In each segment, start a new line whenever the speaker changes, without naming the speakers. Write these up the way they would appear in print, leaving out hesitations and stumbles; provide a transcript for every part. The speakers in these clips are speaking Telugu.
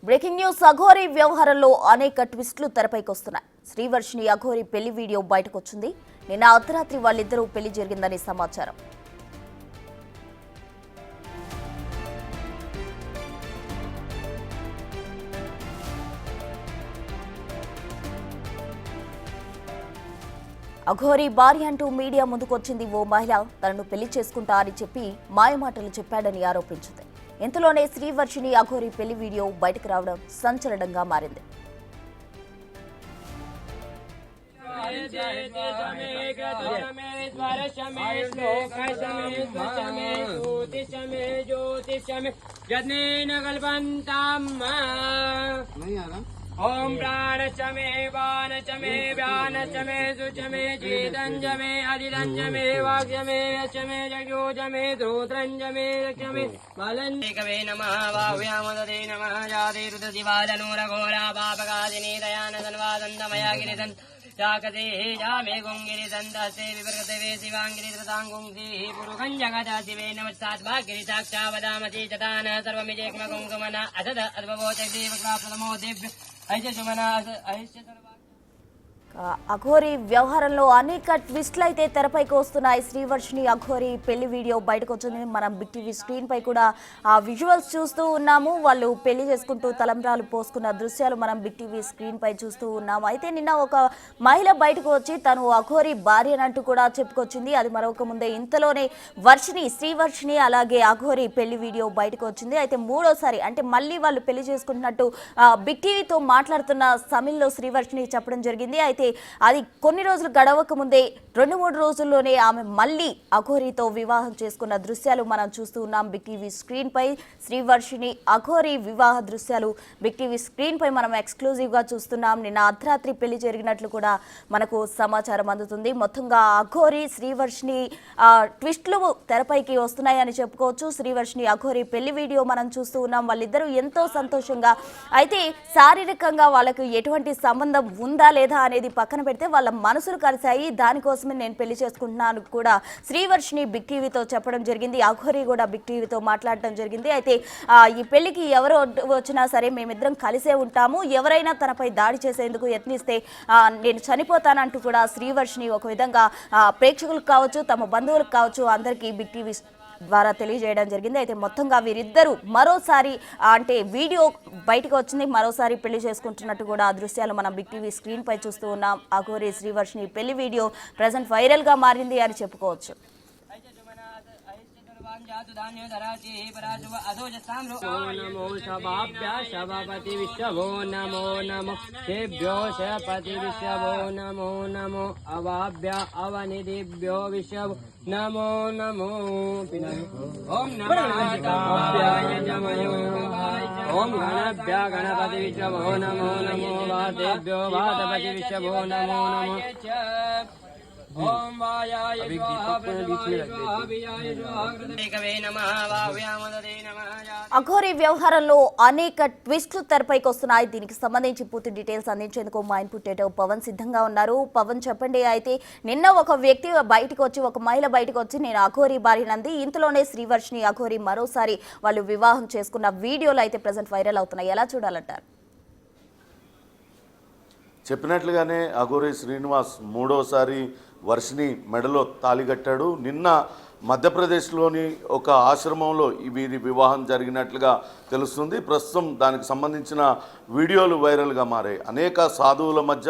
బ్రేకింగ్ న్యూస్ అఘోరి వ్యవహారంలో అనేక ట్విస్టులు తెరపైకి వస్తున్నాయి. శ్రీవర్షిని అఘోరి పెళ్లి వీడియో బయటకు వచ్చింది. నిన్న అర్ధరాత్రి వాళ్ళిద్దరూ పెళ్లి జరిగిందని సమాచారం. అఘోరి భార్య అంటూ మీడియా ముందుకొచ్చింది ఓ మహిళ. తనను పెళ్లి చేసుకుంటా అని చెప్పి మాయమాటలు చెప్పాడని ఆరోపించింది. ఇంతలోనే శ్రీవర్షిని అఘోరి పెళ్లి వీడియో బయటకు రావడం సంచలనంగా మారింది.
ओम प्राण चमे वान चमे व्यान चमे सुचमे चेतंजमे अधिरंजमे वाक्यमे यचमे जग्योजमे ध्रुत्रंजमे रक्षमे बालन्देकवे नमः बाहुयामदते नमः जाते रुद्रशिवादनूरघोरा पापकादिनी दयानदन्वादन्दमया गिरिदन् जागते जामे गुंगिरि दन्तस्ते विवर्गते शिवांगिरि धृतांगुंसि पुरुखं जगदा शिवे नमस्तात् भागिरि साक्षावदामति चतान सर्वमिजेक्म कुंकुमन असद अद्भवोते देवक्राप्रथमो दिव्य
అఘోరి వ్యవహారంలో అనేక ట్విస్టులు అయితే తెరపైకి వస్తున్నాయి. శ్రీవర్షిని అఘోరి పెళ్లి వీడియో బయటకు వచ్చింది. మనం బిగ్ టీవీ స్క్రీన్ పై కూడా ఆ విజువల్స్ చూస్తూ ఉన్నాము. వాళ్ళు పెళ్లి చేసుకుంటూ తలంబ్రాలు పోసుకున్న దృశ్యాలు మనం బిగ్ టీవీ స్క్రీన్ పై చూస్తూ ఉన్నాము. అయితే నిన్న ఒక మహిళ బయటకు వచ్చి తను అఘోరి భార్య అంటూ కూడా చెప్పుకొచ్చింది. అది మరొక ముందే ఇంతలోనే శ్రీవర్షిని అలాగే అఘోరి పెళ్లి వీడియో బయటకు వచ్చింది. అయితే మూడోసారి అంటే మళ్ళీ వాళ్ళు పెళ్లి చేసుకుంటున్నట్టు బిగ్ టీవీతో మాట్లాడుతున్న సమయంలో శ్రీవర్షిని చెప్పడం జరిగింది. అయితే అది కొన్ని రోజులు గడవక ముందే 2-3 రోజుల్లోనే ఆమె మళ్ళీ అఘోరితో వివాహం చేసుకున్న దృశ్యాలు మనం చూస్తూ ఉన్నాం బిగ్ టీవీ స్క్రీన్ పై. శ్రీవర్షిని అఘోరి వివాహ దృశ్యాలు బిగ్ టీవీ స్క్రీన్ పై మనం ఎక్స్క్లూజివ్ గా చూస్తున్నాం. నిన్న అర్ధరాత్రి పెళ్లి జరిగినట్లు కూడా మనకు సమాచారం అందుతుంది. మొత్తంగా అఘోరి శ్రీవర్షిని ట్విస్టులు తెరపైకి వస్తున్నాయని చెప్పుకోవచ్చు. శ్రీవర్షిని అఘోరి పెళ్లి వీడియో మనం చూస్తూ ఉన్నాం. వాళ్ళిద్దరూ ఎంతో సంతోషంగా, అయితే శారీరకంగా వాళ్ళకు ఎటువంటి సంబంధం ఉందా లేదా అనేది పక్కన పెడితే వాళ్ళ మనసులు కలిశాయి. దానికోసమే నేను పెళ్లి చేసుకుంటున్నాను కూడా శ్రీవర్షిని బిగ్ టీవీతో చెప్పడం జరిగింది. అఘోరి కూడా బిగ్ టీవీతో మాట్లాడటం జరిగింది. అయితే ఈ పెళ్లికి ఎవరు వచ్చినా సరే మేమిద్దరం కలిసే ఉంటాము. ఎవరైనా తనపై దాడి చేసేందుకు యత్నిస్తే నేను చనిపోతానంటూ కూడా శ్రీవర్షిని ఒక విధంగా ప్రేక్షకులకు కావచ్చు, తమ బంధువులకు కావచ్చు, అందరికీ బిగ్ టీవీ ద్వారా తెలియజేయడం జరిగింది. అయితే మొత్తంగా వీరిద్దరూ మరోసారి అంటే వీడియో బయటకు వచ్చింది. మరోసారి పెళ్లి చేసుకుంటున్నట్టు కూడా ఆ దృశ్యాలు మనం బిగ్ టీవీ స్క్రీన్ పై చూస్తూ ఉన్నాం. అఘోరి శ్రీవర్షిని పెళ్లి వీడియో ప్రజెంట్ వైరల్ గా మారింది అని చెప్పుకోవచ్చు.
नमो शभाभ्य शभापति विश्वभो नमो नमो तेभ्यो शपति विश्वभो नमो नमो अवाभ्य अवनिधिभ्यो विश्वभो नमो नमो ओम नमः ओम गणभ्य गणपति विश्वभो नमो नमो वातेभ्यो वातपति विश्वभो नमो नमो
అఘోరి వ్యవహారంలో అనేక ట్విస్టులు తెరపైకి వస్తున్నాయి. దీనికి సంబంధించి పూర్తి డీటెయిల్స్ అందించేందుకు మా ఇన్పుట్ ఎడిటర్ పవన్ సిద్ధంగా ఉన్నారు. పవన్ చెప్పండి. అయితే నిన్న ఒక వ్యక్తి బయటకు వచ్చి, ఒక మహిళ బయటకు వచ్చి నేను అఘోరి భార్యనంది. ఇంతలోనే శ్రీవర్షిని అఘోరి మరోసారి వాళ్ళు వివాహం చేసుకున్న వీడియోలు అయితే ప్రజెంట్ వైరల్ అవుతున్నాయి. ఎలా చూడాలంటారు?
చెప్పినట్లుగానే అఘోరి శ్రీనివాస్ మూడోసారి వర్షిని మెడలో తాళిగట్టాడు. నిన్న మధ్యప్రదేశ్లోని ఒక ఆశ్రమంలో వీరి వివాహం జరిగినట్లుగా తెలుస్తుంది. ప్రస్తుతం దానికి సంబంధించిన వీడియోలు వైరల్గా మారాయి. అనేక సాధువుల మధ్య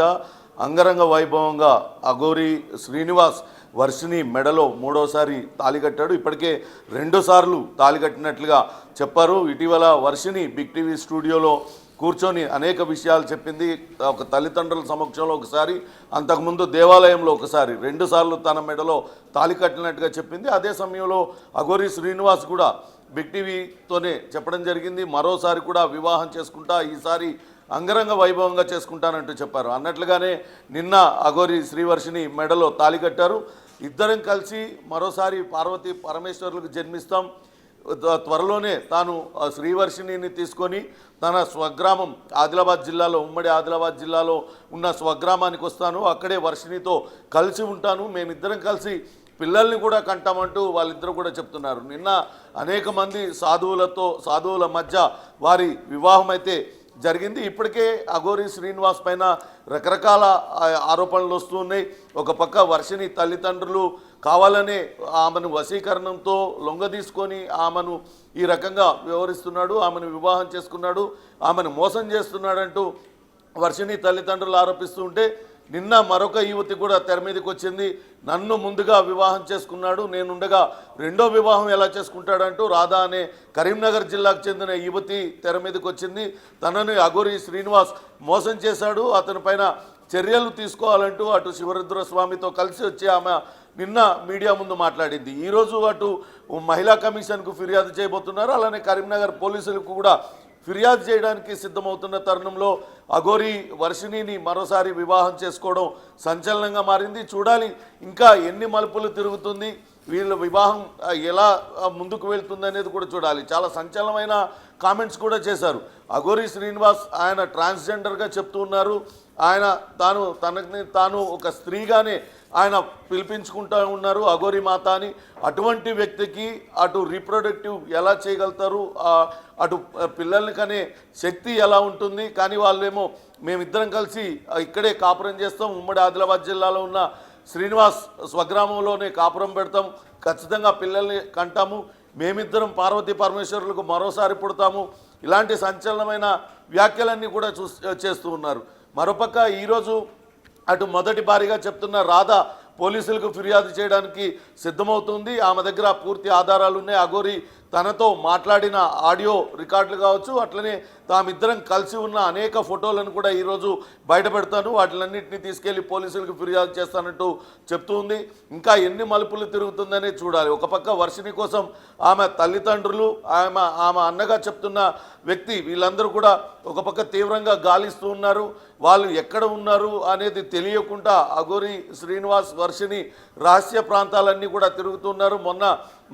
అంగరంగ వైభవంగా అఘోరి శ్రీనివాస్ వర్షిని మెడలో మూడోసారి తాళిగట్టాడు. ఇప్పటికే 2 సార్లు తాళిగట్టినట్లుగా చెప్పారు. ఇటీవల వర్షిని బిగ్ టీవీ స్టూడియోలో కూర్చొని అనేక విషయాలు చెప్పింది. ఒక తల్లిదండ్రుల సమక్షంలో ఒకసారి, అంతకుముందు దేవాలయంలో ఒకసారి, 2 సార్లు తన మెడలో తాళి కట్టినట్టుగా చెప్పింది. అదే సమయంలో అఘోరి శ్రీనివాస్ కూడా బిగ్ టీవీతోనే చెప్పడం జరిగింది. మరోసారి కూడా వివాహం చేసుకుంటా, ఈసారి అంగరంగ వైభవంగా చేసుకుంటానంటూ చెప్పారు. అన్నట్లుగానే నిన్న అఘోరి శ్రీవర్షిని మెడలో తాళి కట్టారు. ఇద్దరం కలిసి మరోసారి పార్వతీ పరమేశ్వరులకు జన్మిస్తాం, త్వరలోనే తాను శ్రీవర్షిణిని తీసుకొని తన స్వగ్రామం ఆదిలాబాద్ జిల్లాలో, ఉమ్మడి ఆదిలాబాద్ జిల్లాలో ఉన్న స్వగ్రామానికి వస్తాను, అక్కడే వర్షిణితో కలిసి ఉంటాను, మేమిద్దరం కలిసి పిల్లల్ని కూడా కంటామంటూ వాళ్ళిద్దరూ కూడా చెప్తున్నారు. నిన్న అనేక మంది సాధువుల మధ్య వారి వివాహం అయితే జరిగింది. ఇప్పటికే అఘోరి శ్రీనివాస్ పైన రకరకాల ఆరోపణలు వస్తూ ఉన్నాయి. ఒక పక్క వర్షిని తల్లిదండ్రులు కావాలనే ఆమెను వశీకరణంతో లొంగదీసుకొని ఆమెను ఈ రకంగా వ్యవహరిస్తున్నాడు, ఆమెను వివాహం చేసుకున్నాడు, ఆమెను మోసం చేస్తున్నాడంటూ వర్షిని తల్లిదండ్రులు ఆరోపిస్తూ ఉంటే నిన్న మరొక యువతి కూడా తెర మీదకి వచ్చింది. నన్ను ముందుగా వివాహం చేసుకున్నాడు, నేనుండగా రెండో వివాహం ఎలా చేసుకుంటాడంటూ రాధా అనే కరీంనగర్ జిల్లాకు చెందిన యువతి తెర మీదకి వచ్చింది. తనని అఘోరి శ్రీనివాస్ మోసం చేశాడు, అతని పైన చర్యలు తీసుకోవాలంటూ అటు శివరుద్ర స్వామితో కలిసి వచ్చి ఆమె నిన్న మీడియా ముందు మాట్లాడింది. ఈరోజు అటు మహిళా కమిషన్కు ఫిర్యాదు చేయబోతున్నారు, అలానే కరీంనగర్ పోలీసులకు కూడా ఫిర్యాదు చేయడానికి సిద్ధమవుతున్న తరుణంలో అఘోరి వర్షిణిని మరోసారి వివాహం చేసుకోవడం సంచలనంగా మారింది. చూడాలి ఇంకా ఎన్ని మలుపులు తిరుగుతుంది, వీళ్ళ వివాహం ఎలా ముందుకు వెళ్తుంది అనేది కూడా చూడాలి. చాలా సంచలనమైన కామెంట్స్ కూడా చేశారు. అఘోరి శ్రీనివాస్ ఆయన ట్రాన్స్జెండర్గా చెప్తూ ఉన్నారు. ఆయన తాను ఒక స్త్రీగానే ఆయన పిలిపించుకుంటూ ఉన్నారు అఘోరి మాత అని. అటువంటి వ్యక్తికి అటు రీప్రొడక్టివ్ ఎలా చేయగలుగుతారు, అటు పిల్లల్ని కనే శక్తి ఎలా ఉంటుంది? కానీ వాళ్ళేమో మేమిద్దరం కలిసి ఇక్కడే కాపురం చేస్తాం, ఉమ్మడి ఆదిలాబాద్ జిల్లాలో ఉన్న శ్రీనివాస్ స్వగ్రామంలోనే కాపురం పెడతాం, ఖచ్చితంగా పిల్లల్ని కంటాము, మేమిద్దరం పార్వతీ పరమేశ్వరులకు మరోసారి పుడతాము, ఇలాంటి సంచలనమైన వ్యాఖ్యలన్నీ కూడా చేస్తూ ఉన్నారు. మరోపక్క ఈరోజు అటు మొదటి భారీగా చెప్తున్న రాధా పోలీసులకు ఫిర్యాదు చేయడానికి సిద్ధమవుతుంది. ఆమె దగ్గర పూర్తి ఆధారాలు ఉన్నాయి. అఘోరి తనతో మాట్లాడిన ఆడియో రికార్డులు కావచ్చు, అట్లనే తామిద్దరం కలిసి ఉన్న అనేక ఫోటోలను కూడా ఈరోజు బయటపెడతాను, వాటిలన్నింటినీ తీసుకెళ్లి పోలీసులకు ఫిర్యాదు చేస్తానంటూ చెప్తూ ఉంది. ఇంకా ఎన్ని మలుపులు తిరుగుతుందనే చూడాలి. ఒక పక్క వర్షిణి కోసం ఆమె తల్లిదండ్రులు, ఆమె అన్నగా చెప్తున్న వ్యక్తి, వీళ్ళందరూ కూడా ఒక పక్క తీవ్రంగా గాలిస్తూ ఉన్నారు. వాళ్ళు ఎక్కడ ఉన్నారు అనేది తెలియకుండా అఘోరి శ్రీనివాస్ వర్షిణి రహస్య ప్రాంతాలన్నీ కూడా తిరుగుతున్నారు. మొన్న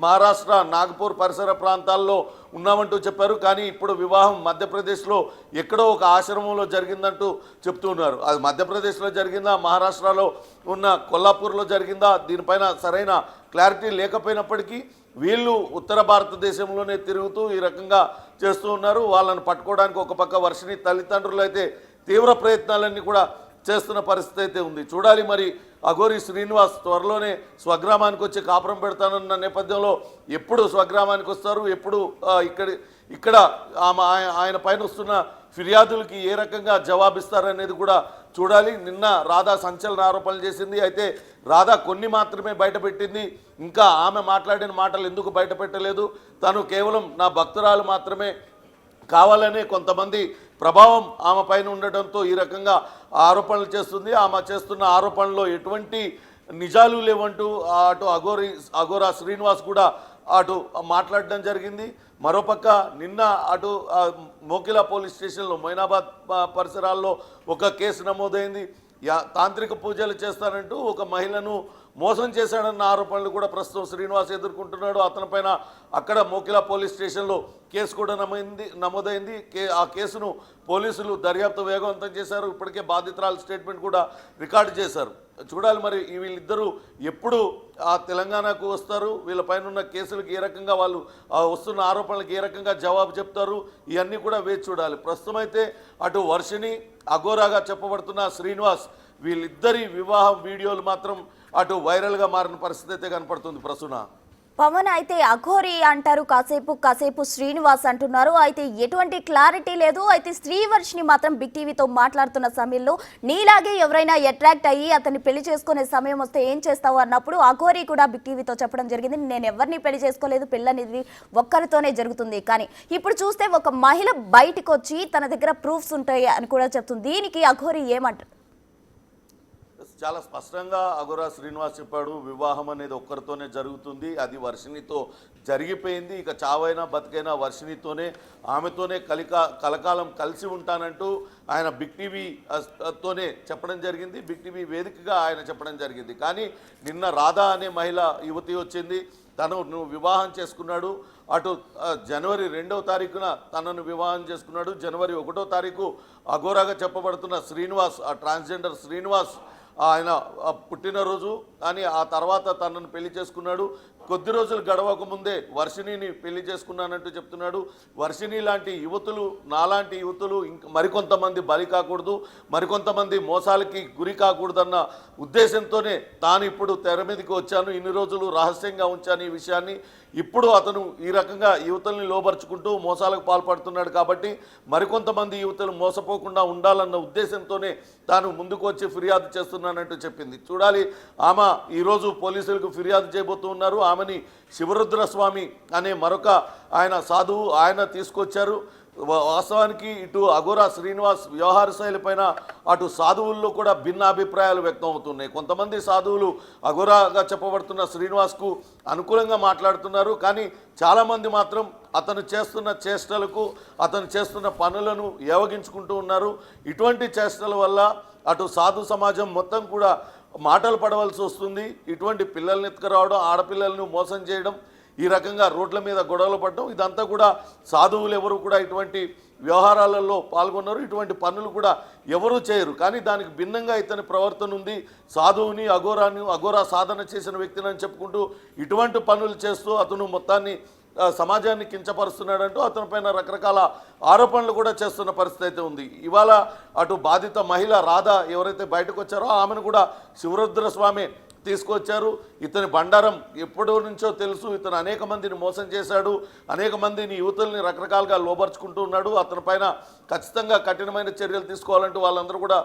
మహారాష్ట్ర నాగపూర్ పరిసర ప్రాంతాల్లో ఉన్నామంటూ చెప్పారు. కానీ ఇప్పుడు వివాహం మధ్యప్రదేశ్లో ఎక్కడో ఒక ఆశ్రమంలో జరిగిందంటూ చెప్తున్నారు. అది మధ్యప్రదేశ్లో జరిగిందా, మహారాష్ట్రలో ఉన్న కొల్లాపూర్లో జరిగిందా, దీనిపైన సరైన క్లారిటీ లేకపోయినప్పటికీ వీళ్ళు ఉత్తర భారతదేశంలోనే తిరుగుతూ ఈ రకంగా చేస్తూ ఉన్నారు. వాళ్ళని పట్టుకోవడానికి ఒక పక్క వర్షిణి తల్లిదండ్రులు అయితే తీవ్ర ప్రయత్నాలన్నీ కూడా చేస్తున్న పరిస్థితి అయితే ఉంది. చూడాలి మరి అఘోరి శ్రీనివాస్ త్వరలోనే స్వగ్రామానికి వచ్చి కాపురం పెడతానన్న నేపథ్యంలో ఎప్పుడు స్వగ్రామానికి వస్తారు, ఎప్పుడు ఇక్కడ ఆయన పైన వస్తున్న ఫిర్యాదులకి ఏ రకంగా జవాబిస్తారనేది కూడా చూడాలి. నిన్న రాధా సంచలన ఆరోపణలు చేసింది. అయితే రాధా కొన్ని మాత్రమే బయటపెట్టింది. ఇంకా ఆమె మాట్లాడిన మాటలు ఎందుకు బయటపెట్టలేదు? తను కేవలం నా భక్తురాలు మాత్రమే కావాలనే కొంతమంది ప్రభావం ఆమె పైన ఉండటంతో ఈ రకంగా ఆరోపణలు చేస్తుంది. ఆమె చేస్తున్న ఆరోపణలో ఎటువంటి నిజాలు లేవంటూ అటు అఘోరా శ్రీనివాస్ కూడా అటు మాట్లాడడం జరిగింది. మరోపక్క నిన్న అటు మోకిలా పోలీస్ స్టేషన్లో మొయినాబాద్ పరిసరాల్లో ఒక కేసు నమోదైంది. తాంత్రిక పూజలు చేస్తానంటూ ఒక మహిళను మోసం చేశాడన్న ఆరోపణలు కూడా ప్రస్తుతం శ్రీనివాస్ ఎదుర్కొంటున్నాడు. అతనిపైన అక్కడ మోకిలా పోలీస్ స్టేషన్లో కేసు కూడా నమోదైంది. ఆ కేసును పోలీసులు దర్యాప్తు వేగవంతం చేశారు. ఇప్పటికే బాధితురాలు స్టేట్మెంట్ కూడా రికార్డు చేశారు. చూడాలి మరి వీళ్ళిద్దరూ ఎప్పుడు ఆ తెలంగాణకు వస్తారు, వీళ్ళపైన ఉన్న కేసులకు ఏ రకంగా వాళ్ళు వస్తున్న ఆరోపణలకు ఏ రకంగా జవాబు చెప్తారు, ఇవన్నీ కూడా వేచి చూడాలి. ప్రస్తుతం అయితే అటు వర్షిణి అఘోరాగా చెప్పబడుతున్న శ్రీనివాస్ వీళ్ళిద్దరి వివాహం వీడియోలు మాత్రం అటు వైరల్గా మారిన పరిస్థితి అయితే కనపడుతుంది. ప్రసూన
పవన్, అయితే అఘోరి అంటారు, కాసేపు శ్రీనివాస్ అంటున్నారు. అయితే ఎటువంటి క్లారిటీ లేదు. అయితే శ్రీవర్షిని మాత్రం బిగ్ టీవీతో మాట్లాడుతున్న సమయంలో నీలాగే ఎవరైనా అట్రాక్ట్ అయ్యి అతన్ని పెళ్లి చేసుకునే సమయం వస్తే ఏం చేస్తావు అన్నప్పుడు అఘోరి కూడా బిగ్ టీవీతో చెప్పడం జరిగింది, నేను ఎవరిని పెళ్లి చేసుకోలేదు, పెళ్ళనేది ఒక్కరితోనే జరుగుతుంది. కానీ ఇప్పుడు చూస్తే ఒక మహిళ బయటకు వచ్చి తన దగ్గర ప్రూఫ్స్ ఉంటాయి అని కూడా చెప్తుంది. దీనికి అఘోరి ఏమంటారు?
చాలా స్పష్టంగా అఘోరా శ్రీనివాస్ చెప్పాడు, వివాహం అనేది ఒక్కరితోనే జరుగుతుంది, అది వర్షిణితో జరిగిపోయింది, ఇక చావైనా బతికైనా వర్షిణితోనే, ఆమెతోనే కలకాలం కలిసి ఉంటానంటూ ఆయన బిగ్ టీవీతోనే చెప్పడం జరిగింది. బిగ్ టీవీ వేదికగా ఆయన చెప్పడం జరిగింది. కానీ నిన్న రాధా అనే మహిళ యువతి వచ్చింది, తను వివాహం చేసుకున్నాడు, అటు జనవరి 2వ తారీఖున తనను వివాహం చేసుకున్నాడు, జనవరి 1వ తారీఖు అఘోరాగా చెప్పబడుతున్న శ్రీనివాస్, ఆ ట్రాన్స్జెండర్ శ్రీనివాస్ ఆయన పుట్టినరోజు, కానీ ఆ తర్వాత తనను పెళ్లి చేసుకున్నాడు. కొద్ది రోజులు గడవక ముందే వర్షిణిని పెళ్లి చేసుకున్నానంటూ చెప్తున్నాడు. వర్షిణి లాంటి యువతులు, నాలాంటి యువతులు ఇంకా మరికొంతమంది బలి కాకూడదు, మరికొంతమంది మోసాలకి గురి కాకూడదన్న ఉద్దేశంతోనే తాను ఇప్పుడు తెర మీదకి వచ్చాను, ఇన్ని రోజులు రహస్యంగా ఉంచాను ఈ విషయాన్ని. ఇప్పుడు అతను ఈ రకంగా యువతల్ని లోబరుచుకుంటూ మోసాలకు పాల్పడుతున్నాడు కాబట్టి మరికొంతమంది యువతలు మోసపోకుండా ఉండాలన్న ఉద్దేశంతోనే తాను ముందుకు వచ్చి ఫిర్యాదు చేస్తున్నానంటూ చెప్పింది. చూడాలి, ఆమె ఈరోజు పోలీసులకు ఫిర్యాదు చేయబోతూ ఉన్నారు. ఆమెని శివరుద్రస్వామి అనే మరొక ఆయన సాధువు ఆయన తీసుకొచ్చారు. వాస్తవానికి ఇటు అఘోరా శ్రీనివాస్ వ్యవహార శైలి పైన అటు సాధువుల్లో కూడా భిన్నాభిప్రాయాలు వ్యక్తం అవుతున్నాయి. కొంతమంది సాధువులు అఘోరాగా చెప్పబడుతున్న శ్రీనివాస్కు అనుకూలంగా మాట్లాడుతున్నారు, కానీ చాలామంది మాత్రం అతను చేస్తున్న చేష్టలకు, అతను చేస్తున్న పనులను ఏవగించుకుంటూ ఉన్నారు. ఇటువంటి చేష్టల వల్ల అటు సాధు సమాజం మొత్తం కూడా మాటలు పడవలసి వస్తుంది. ఇటువంటి పిల్లల్ని ఎత్తుకురావడం, ఆడపిల్లలను మోసం చేయడం, ఈ రకంగా రోడ్ల మీద గొడవలు పడడం, ఇదంతా కూడా సాధువులు ఎవరు కూడా ఇటువంటి వ్యవహారాలలో పాల్గొన్నారు, ఇటువంటి పనులు కూడా ఎవరూ చేయరు. కానీ దానికి భిన్నంగా ఇతని ప్రవర్తన ఉంది. సాధువుని, అఘోరా సాధన చేసిన వ్యక్తిని అని చెప్పుకుంటూ ఇటువంటి పనులు చేస్తూ అతను మొత్తాన్ని సమాజాన్ని కించపరుస్తున్నాడంటూ అతని పైన రకరకాల ఆరోపణలు కూడా చేస్తున్న పరిస్థితి అయితే ఉంది. ఇవాళ అటు బాధిత మహిళ రాధ ఎవరైతే బయటకు వచ్చారో ఆమెను కూడా శివరుద్రస్వామి తీసుకొచ్చారు. ఇతని బండారం ఎప్పటి నుంచో తెలుసు. ఇతను అనేక మందిని మోసం చేశాడు, అనేక మందిని యువతుల్ని రకరకాలుగా లోబర్చుకుంటూ ఉన్నాడు. అతని పైన ఖచ్చితంగా కఠినమైన చర్యలు తీసుకోవాలంటూ వాళ్ళందరూ కూడా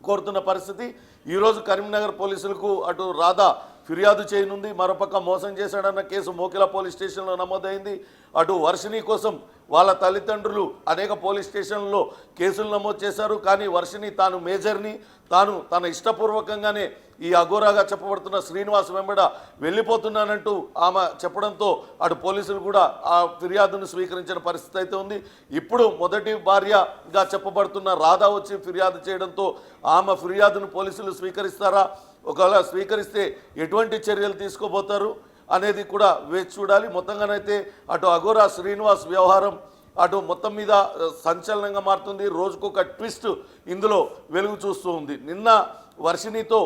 కోరుతున్న పరిస్థితి. ఈరోజు కరీంనగర్ పోలీసులకు అటు రాధ ఫిర్యాదు చేయనుంది. మరోపక్క మోసం చేశాడన్న కేసు మోకిల పోలీస్ స్టేషన్లో నమోదైంది. అటు వర్షిణి కోసం వాళ్ళ తల్లిదండ్రులు అనేక పోలీస్ స్టేషన్లలో కేసులు నమోదు చేశారు. కానీ వర్షిణి తాను మేజర్ని, తాను తన ఇష్టపూర్వకంగానే ఈ అఘోరాగా చెప్పబడుతున్న శ్రీనివాస్ వెంబడ వెళ్ళిపోతున్నానంటూ ఆమె చెప్పడంతో అటు పోలీసులు కూడా ఆ ఫిర్యాదును స్వీకరించిన పరిస్థితి అయితే ఉంది. ఇప్పుడు మొదటి భార్యగా చెప్పబడుతున్న రాధ వచ్చి ఫిర్యాదు చేయడంతో ఆమె ఫిర్యాదును పోలీసులు స్వీకరిస్తారా, ఒకవేళ స్వీకరిస్తే ఎటువంటి చర్యలు తీసుకోబోతారు అనేది కూడా వేచి చూడాలి. మొత్తంగానైతే అటు అఘోరా శ్రీనివాస్ వ్యవహారం అటు మొత్తం మీద సంచలనంగా మారుతుంది. రోజుకొక ట్విస్ట్ ఇందులో వెలుగు చూస్తూ ఉంది. నిన్న వర్షిణితో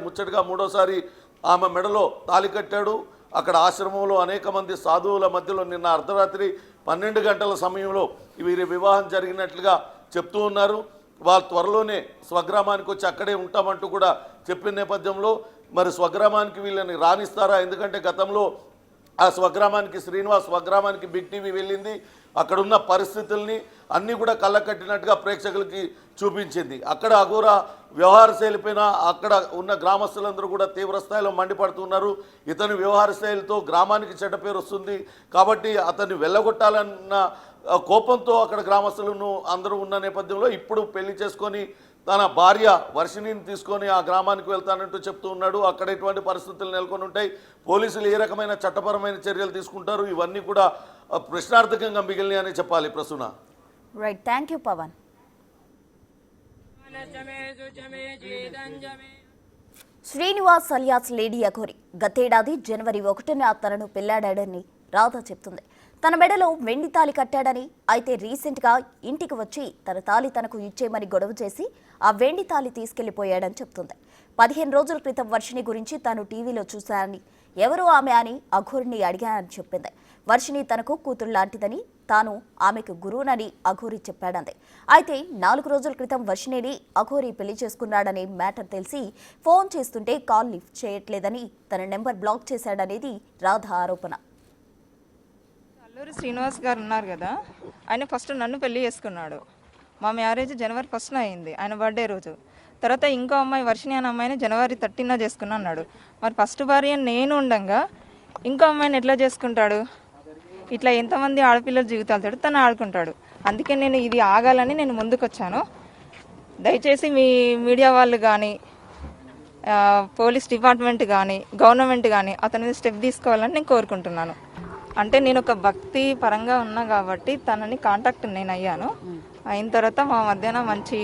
ముచ్చటగా మూడోసారి ఆమె మెడలో తాళి కట్టాడు. అక్కడ ఆశ్రమంలో అనేక మంది సాధువుల మధ్యలో నిన్న అర్ధరాత్రి 12 గంటల సమయంలో వీరి వివాహం జరిగినట్లుగా చెప్తూ ఉన్నారు. వాళ్ళు త్వరలోనే స్వగ్రామానికి వచ్చి అక్కడే ఉంటామంటూ కూడా చెప్పిన నేపథ్యంలో మరి స్వగ్రామానికి వీళ్ళని రాణిస్తారా? ఎందుకంటే గతంలో ఆ స్వగ్రామానికి శ్రీనివాస్ స్వగ్రామానికి బిగ్ టీవీ వెళ్ళింది. అక్కడున్న పరిస్థితుల్ని అన్నీ కూడా కళ్ళకట్టినట్టుగా ప్రేక్షకులకి చూపించింది. అక్కడ అఘోరా వ్యవహార శైలిపైన అక్కడ ఉన్న గ్రామస్తులందరూ కూడా తీవ్రస్థాయిలో మండిపడుతున్నారు. ఇతని వ్యవహార శైలితో గ్రామానికి చెడ్డ పేరు వస్తుంది కాబట్టి అతన్ని వెళ్ళగొట్టాలన్న కోపంతో అక్కడ గ్రామస్తులను అందరూ ఉన్న నేపథ్యంలో ఇప్పుడు పెళ్లి చేసుకొని తన భార్య వర్షిణిని తీసుకొని ఆ గ్రామానికి వెళ్తానంటూ చెప్తూ ఉన్నాడు. అక్కడ ఎటువంటి పరిస్థితులు నెలకొని ఉంటాయి, పోలీసులు ఏ రకమైన చట్టపరమైన చర్యలు తీసుకుంటారు, ఇవన్నీ కూడా ప్రశ్నార్థకంగా మిగిలినాయి అని చెప్పాలి. Prasuna.
Right, thank you Pavan. Srinivas alias lady Aghori గతేడాది జనవరి 1న తనను పెళ్లాడాడని రాధ చెప్తుంది. తన మెడలో వెండి తాళి కట్టాడని, అయితే రీసెంట్గా ఇంటికి వచ్చి తన తాళి తనకు ఇచ్చేయమని గొడవ చేసి ఆ వెండి తాళి తీసుకెళ్లిపోయాడని చెప్తుంది. 15 రోజుల క్రితం వర్షిణి గురించి తాను టీవీలో చూశానని, ఎవరు ఆమె అని అఘోరిని అడిగానని చెప్పింది. వర్షిణి తనకు కూతురు లాంటిదని, తాను ఆమెకు గురువునని అఘోరి చెప్పాడంది. అయితే 4 రోజుల క్రితం వర్షిణిని అఘోరి పెళ్లి చేసుకున్నాడనే మ్యాటర్ తెలిసి ఫోన్ చేస్తుంటే కాల్ లిఫ్ట్ చేయట్లేదని, తన నెంబర్ బ్లాక్ చేశాడనేది రాధ ఆరోపణ.
అల్లూరి శ్రీనివాస్ గారు ఉన్నారు కదా, ఆయన ఫస్ట్ నన్ను పెళ్లి చేసుకున్నాడు. మా మ్యారేజ్ జనవరి 1న అయింది, ఆయన బర్త్డే రోజు. తర్వాత ఇంకో అమ్మాయి వర్షిణి అనే అమ్మాయిని జనవరి 13న చేసుకున్నా అన్నాడు. మరి ఫస్ట్ భార్య నేను ఉండగా ఇంకో అమ్మాయిని ఎట్లా చేసుకుంటాడు? ఇట్లా ఎంతమంది ఆడపిల్లల జీవితాలతో తను ఆడుకుంటాడు. అందుకే నేను ఇది ఆగాలని నేను ముందుకు వచ్చాను. దయచేసి మీ మీడియా వాళ్ళు కానీ, పోలీస్ డిపార్ట్మెంట్ కానీ, గవర్నమెంట్ కానీ అతని మీద స్టెప్ తీసుకోవాలని నేను కోరుకుంటున్నాను. అంటే నేను ఒక భక్తి పరంగా ఉన్నా కాబట్టి తనని కాంటాక్ట్ నేను అయ్యాను. అయిన తర్వాత మా మధ్యన మంచి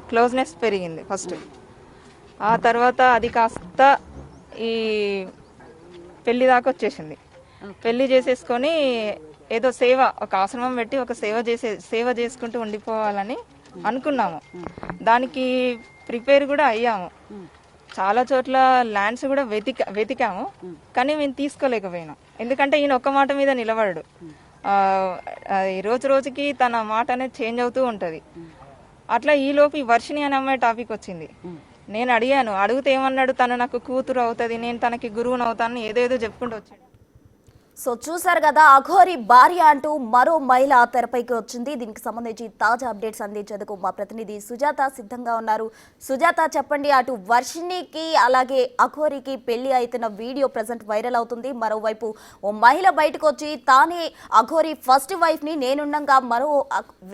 క్లోజ్నెస్ పెరిగింది ఫస్ట్. ఆ తర్వాత అది కాస్త ఈ పెళ్లి దాకా వచ్చేసింది. పెళ్లి చేసేసుకొని ఏదో సేవ, ఒక ఆశ్రమం పెట్టి ఒక సేవ చేసుకుంటూ ఉండిపోవాలని అనుకున్నాము. దానికి ప్రిపేర్ కూడా అయ్యాము. చాలా చోట్ల ల్యాండ్స్ కూడా వెతికాము, కానీ మేము తీసుకోలేకపోయినాం. ఎందుకంటే ఈయన ఒక్క మాట మీద నిలబడడు. రోజు రోజుకి తన మాట అనేది చేంజ్ అవుతూ ఉంటుంది. అట్లా ఈలోపు ఈ వర్షిణి అనే అమ్మాయి టాపిక్ వచ్చింది. నేను అడిగితే ఏమన్నాడు, తను నాకు కూతురు అవుతుంది, నేను తనకి గురువుని అవుతాను, ఏదేదో చెప్పుకుంటూ వచ్చాడు.
సో చూసారు కదా, అఘోరి భార్య అంటూ మరో మహిళ తెరపైకి వచ్చింది. దీనికి సంబంధించి తాజా అప్డేట్స్ అందించేందుకు మా ప్రతినిధి సుజాత సిద్ధంగా ఉన్నారు. సుజాత, చెప్పండి, అటు వర్షిణికి అలాగే అఘోరికి పెళ్లి అవుతున్న వీడియో ప్రజెంట్ వైరల్ అవుతుంది. మరోవైపు ఓ మహిళ బయటకు వచ్చి తానే అఘోరి ఫస్ట్ వైఫ్ ని, నేనుండగా మరో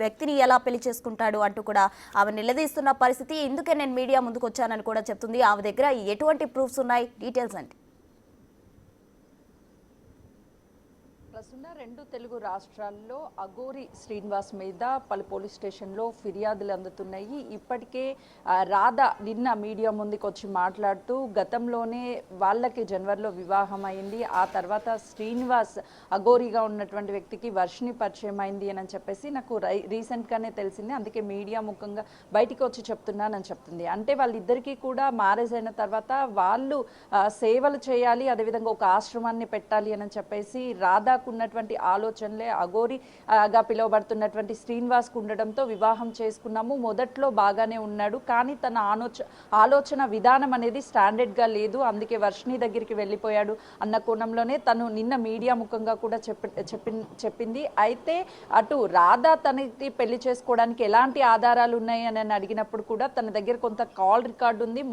వ్యక్తిని ఎలా పెళ్లి చేసుకుంటాడు అంటూ కూడా ఆమె నిలదీస్తున్న పరిస్థితి. ఇందుకే నేను మీడియా ముందుకు వచ్చానని కూడా చెప్తుంది. ఆమె దగ్గర ఎటువంటి ప్రూఫ్స్ ఉన్నాయి, డీటెయిల్స్ అంటే?
ప్రస్తుతం 2 తెలుగు రాష్ట్రాల్లో అఘోరి శ్రీనివాస్ మీద పలు పోలీస్ స్టేషన్లో ఫిర్యాదులు అందుతున్నాయి. ఇప్పటికే రాధ నిన్న మీడియా ముందుకు వచ్చి మాట్లాడుతూ గతంలోనే వాళ్ళకి జనవరిలో వివాహం అయింది, ఆ తర్వాత శ్రీనివాస్ అఘోరిగా ఉన్నటువంటి వ్యక్తికి వర్షిణి పరిచయం అయింది అని చెప్పేసి నాకు రీసెంట్గానే తెలిసింది, అందుకే మీడియా ముఖంగా బయటికి వచ్చి చెప్తున్నానని చెప్తుంది. అంటే వాళ్ళిద్దరికీ కూడా మ్యారేజ్ అయిన తర్వాత వాళ్ళు సేవలు చేయాలి, అదేవిధంగా ఒక ఆశ్రమాన్ని పెట్టాలి అని చెప్పేసి రాధాకు ఉన్నటువంటి ఆలోచనలే అఘోరిగా పిలువబడుతున్నటువంటి శ్రీనివాస్కు ఉండడంతో వివాహం చేసుకున్నాము. మొదట్లో బాగానే ఉన్నాడు, కానీ తన ఆలోచన విధానం అనేది స్టాండర్డ్గా లేదు, అందుకే వర్షిణి దగ్గరికి వెళ్ళిపోయాడు అన్న కోణంలోనే తను నిన్న మీడియా ముఖంగా కూడా చెప్పింది. అయితే అటు రాధా తనకి పెళ్లి చేసుకోవడానికి ఎలాంటి ఆధారాలు ఉన్నాయి అని అడిగినప్పుడు కూడా తన దగ్గర కొంత కాల్ రికార్డు ఉంది,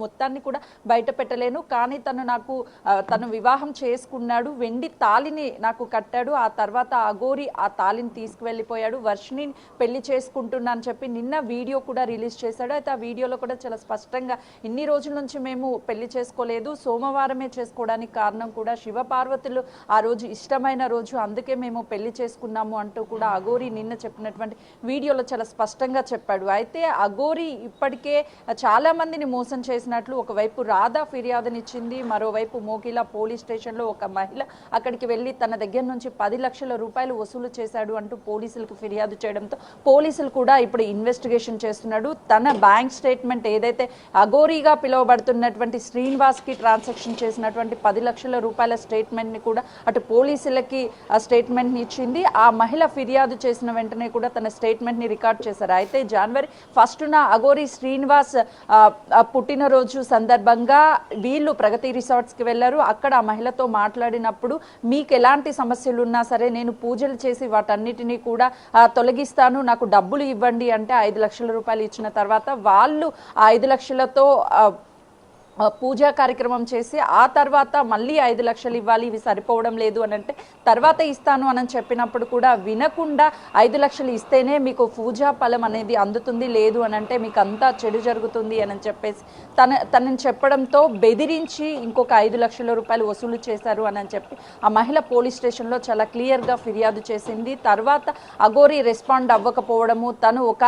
మొత్తాన్ని కూడా బయట పెట్టలేను, కానీ తను వివాహం చేసుకున్నాడు, వెండి తాళిని నాకు కట్టాడు, ఆ తర్వాత అఘోరి ఆ తాళిని తీసుకువెళ్ళిపోయాడు, వర్షిణిని పెళ్లి చేసుకుంటున్నా అని చెప్పి నిన్న వీడియో కూడా రిలీజ్ చేశాడు. అయితే ఆ వీడియోలో కూడా చాలా స్పష్టంగా ఇన్ని రోజుల నుంచి మేము పెళ్లి చేసుకోలేదు, సోమవారమే చేసుకోవడానికి కారణం కూడా శివపార్వతులు ఆ రోజు ఇష్టమైన రోజు, అందుకే మేము పెళ్లి చేసుకున్నాము అంటూ కూడా అఘోరి నిన్న చెప్పినటువంటి వీడియోలో చాలా స్పష్టంగా చెప్పాడు. అయితే అఘోరి ఇప్పటికే చాలా మందిని మోసం చేసినట్లు ఒకవైపు రాధా ఫిర్యాదునిచ్చింది, మరోవైపు మోకిలా పోలీస్ స్టేషన్లో ఒక మహిళ అక్కడికి వెళ్ళి తన దగ్గర నుంచి 10 లక్షల రూపాయలు వసూలు చేశాడు అంటూ పోలీసులకు ఫిర్యాదు చేయడంతో పోలీసులు కూడా ఇప్పుడు ఇన్వెస్టిగేషన్ చేస్తున్నాడు. తన బ్యాంక్ స్టేట్మెంట్ ఏదైతే అఘోరిగా పిలువబడుతున్నటువంటి శ్రీనివాస్కి ట్రాన్సాక్షన్ చేసినటువంటి 10 లక్షల రూపాయల స్టేట్మెంట్ని కూడా అటు పోలీసులకి ఆ స్టేట్మెంట్ని ఇచ్చింది. ఆ మహిళ ఫిర్యాదు చేసిన వెంటనే కూడా తన స్టేట్మెంట్ని రికార్డ్ చేశారు. అయితే జనవరి 1న అఘోరి శ్రీనివాస్ పుట్టినరోజు సందర్భంగా వీళ్ళు ప్రగతి రిసార్ట్స్కి వెళ్ళారు. అక్కడ ఆ మహిళతో మాట్లాడినప్పుడు మీకు ఎలాంటి సమస్యలు ఉన్నా సరే నేను పూజలు చేసి వాటన్నిటినీ కూడా తొలగిస్తాను, నాకు డబ్బులు ఇవ్వండి అంటే 5 లక్షల రూపాయలు ఇచ్చిన తర్వాత వాళ్ళు ఆ 5 లక్షలతో పూజా కార్యక్రమం చేసి ఆ తర్వాత మళ్ళీ 5 లక్షలు ఇవ్వాలి, ఇవి సరిపోవడం లేదు అని అంటే తర్వాత ఇస్తాను అని చెప్పినప్పుడు కూడా వినకుండా 5 లక్షలు ఇస్తేనే మీకు పూజా ఫలం అనేది అందుతుంది, లేదు అని అంటే మీకు అంతా చెడు జరుగుతుంది అని చెప్పేసి తనని చెప్పడంతో బెదిరించి ఇంకొక 5 లక్షల రూపాయలు వసూలు చేశారు అని చెప్పి ఆ మహిళ పోలీస్ స్టేషన్లో చాలా క్లియర్గా ఫిర్యాదు చేసింది. తర్వాత అఘోరి రెస్పాండ్ అవ్వకపోవడము, తను ఒక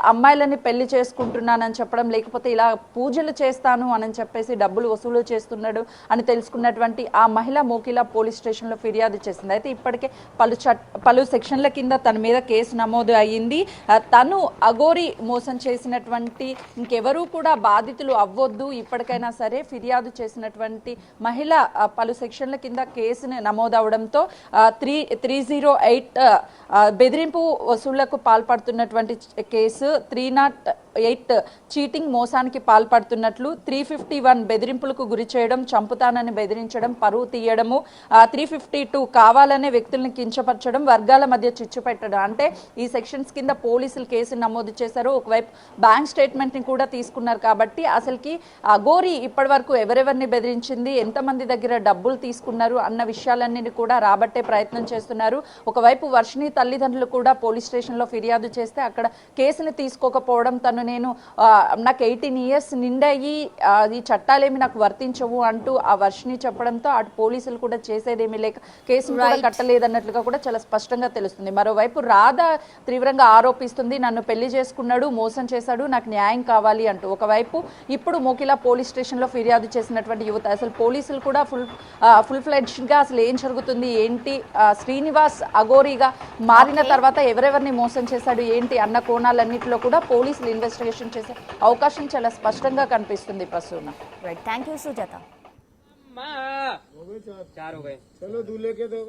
అమ్మాయిలని పెళ్లి చేసుకుంటున్నానని చెప్పడం, లేకపోతే ఇలా పూజలు చేస్తాను అని చెప్పేసి డబ్బులు వసూలు చేస్తున్నాడు అని తెలుసుకున్నటువంటి ఆ మహిళ మోకిలా పోలీస్ స్టేషన్లో ఫిర్యాదు చేసింది. అయితే ఇప్పటికే పలు సెక్షన్ల కింద తన మీద కేసు నమోదు అయ్యింది. తను అఘోరి మోసం చేసినటువంటి ఇంకెవరూ కూడా బాధితులు అవ్వొద్దు, ఇప్పటికైనా సరే ఫిర్యాదు చేసినటువంటి మహిళ పలు సెక్షన్ల కింద కేసును నమోదవడంతో 308 బెదిరింపు వసూళ్లకు పాల్పడుతున్నటువంటి కేసు, 308 చీటింగ్ మోసానికి పాల్పడుతున్నట్లు, 351 బెదిరింపులకు గురి చేయడం, చంపుతానని బెదిరించడం, పరువు తీయడము, 352 కావాలనే వ్యక్తులను కించపరచడం, వర్గాల మధ్య చిచ్చు పెట్టడం. అంటే ఈ సెక్షన్స్ కింద పోలీసులు కేసు నమోదు చేశారు. ఒకవైపు బ్యాంక్ స్టేట్మెంట్ని కూడా తీసుకున్నారు. కాబట్టి అసలుకి అఘోరి ఇప్పటి వరకు ఎవరెవరిని బెదిరించింది, ఎంతమంది దగ్గర డబ్బులు తీసుకున్నారు అన్న విషయాలన్నీ కూడా రాబట్టే ప్రయత్నం చేస్తున్నారు. ఒకవైపు వర్షిణి తల్లిదండ్రులు కూడా పోలీస్ స్టేషన్లో ఫిర్యాదు చేస్తే అక్కడ కేసుని తీసుకోకపోవడం, నాకు 18 ఇయర్స్ నిండాయి, ఈ చట్టాలేమి నాకు వర్తించవు అంటూ ఆ వర్షిణి చెప్పడంతో అటు పోలీసులు కూడా చేసేదేమీ లేక కేసును కూడా కట్టలేదన్నట్లుగా కూడా చాలా స్పష్టంగా తెలుస్తుంది. మరోవైపు రాధ తీవ్రంగా ఆరోపిస్తుంది, నన్ను పెళ్లి చేసుకున్నాడు, మోసం చేశాడు, నాకు న్యాయం కావాలి అంటూ. ఒకవైపు ఇప్పుడు మోకిలా పోలీస్ స్టేషన్లో ఫిర్యాదు చేసినటువంటి యువత, అసలు పోలీసులు కూడా ఫుల్ ఫ్లెడ్జ్డ్గా అసలు ఏం జరుగుతుంది ఏంటి, శ్రీనివాస్ అఘోరిగా మారిన తర్వాత ఎవరెవరిని మోసం చేశాడు ఏంటి అన్న కోణాలన్నింటిలో కూడా పోలీసులు ఇన్వెస్టిగేషన్ చేసే అవకాశం చాలా స్పష్టంగా కనిపిస్తుంది Prasuna.
Right, thank you Sujatha.
चार हो गए, चलो दूल्हे के दो।